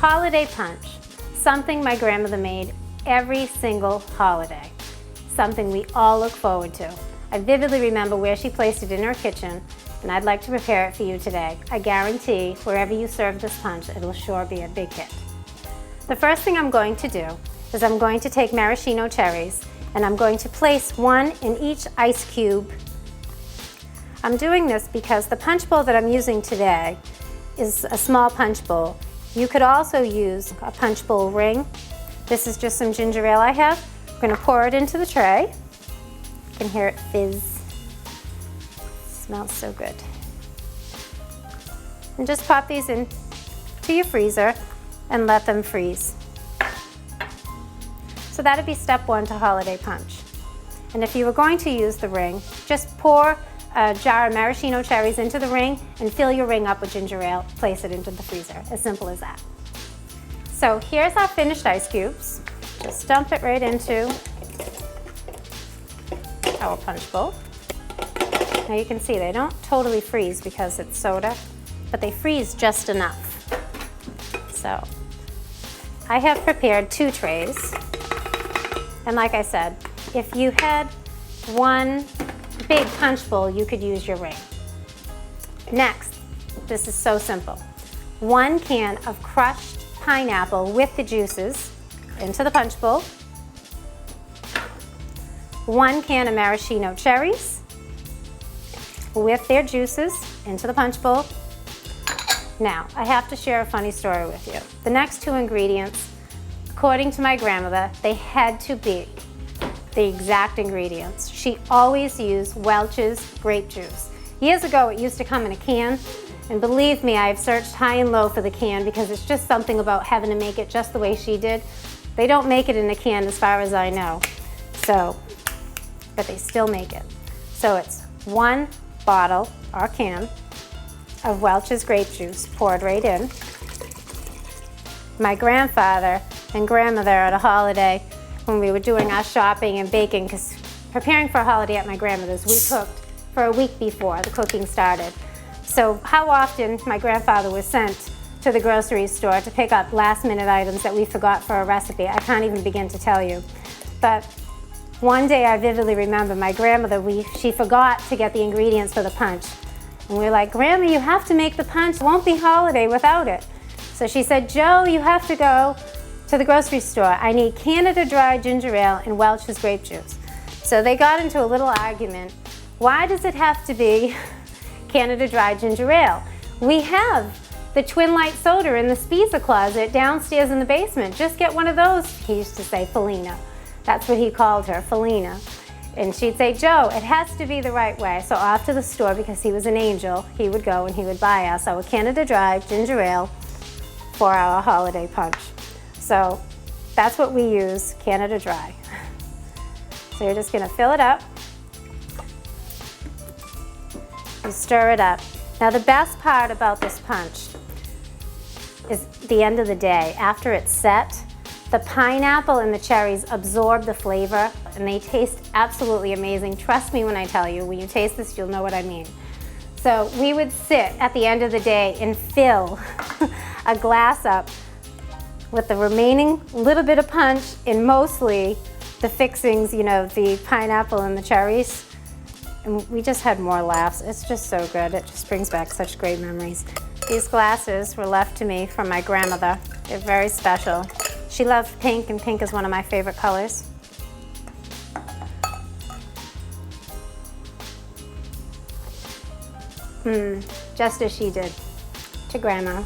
Holiday punch, something my grandmother made every single holiday, something we all look forward to. I vividly remember where she placed it in her kitchen, and I'd like to prepare it for you today. I guarantee wherever you serve this punch, it'll sure be a big hit. The first thing I'm going to do is I'm going to take maraschino cherries, and I'm going to place one in each ice cube. I'm doing this because the punch bowl that I'm using today is a small punch bowl. You could also use a punch bowl ring. This is just some ginger ale I have. I'm going to pour it into the tray. You can hear it fizz. It smells so good. And just pop these in to your freezer and let them freeze. So that'd be step one to holiday punch. And if you were going to use the ring, just pour a jar of maraschino cherries into the ring and fill your ring up with ginger ale, place it into the freezer. As simple as that. So here's our finished ice cubes. Just dump it right into our punch bowl. Now you can see they don't totally freeze because it's soda, but they freeze just enough. So I have prepared 2 trays. And like I said, if you had one big punch bowl, you could use your ring. Next, this is so simple. 1 can of crushed pineapple with the juices into the punch bowl. 1 can of maraschino cherries with their juices into the punch bowl. Now, I have to share a funny story with you. The next 2 ingredients, according to my grandmother, they had to be the exact ingredients. She always used Welch's grape juice. Years ago, it used to come in a can, and believe me, I've searched high and low for the can because it's just something about having to make it just the way she did. They don't make it in a can as far as I know, so, but they still make it. So it's 1 bottle or can of Welch's grape juice poured right in. My grandfather and grandmother at a holiday, when we were doing our shopping and baking, because preparing for a holiday at my grandmother's, we cooked for a week before the cooking started. So how often my grandfather was sent to the grocery store to pick up last-minute items that we forgot for a recipe, I can't even begin to tell you. But one day I vividly remember my grandmother, she forgot to get the ingredients for the punch. And we were like, Grandma, you have to make the punch. It won't be holiday without it. So she said, Joe, you have to go to the grocery store. I need Canada Dry ginger ale and Welch's grape juice. So they got into a little argument. Why does it have to be Canada Dry ginger ale? We have the Twin Light soda in the Spiza closet downstairs in the basement. Just get one of those. He used to say Felina. That's what he called her, Felina. And she'd say, Joe, it has to be the right way. So off to the store, because he was an angel, he would go and he would buy us our Canada Dry ginger ale for our holiday punch. So that's what we use, Canada Dry. So you're just gonna fill it up. You stir it up. Now the best part about this punch is the end of the day. After it's set, the pineapple and the cherries absorb the flavor and they taste absolutely amazing. Trust me when I tell you, when you taste this, you'll know what I mean. So we would sit at the end of the day and fill a glass up with the remaining little bit of punch and mostly the fixings, you know, the pineapple and the cherries. And we just had more laughs. It's just so good. It just brings back such great memories. These glasses were left to me from my grandmother. They're very special. She loved pink, and pink is one of my favorite colors. Just as she did to Grandma.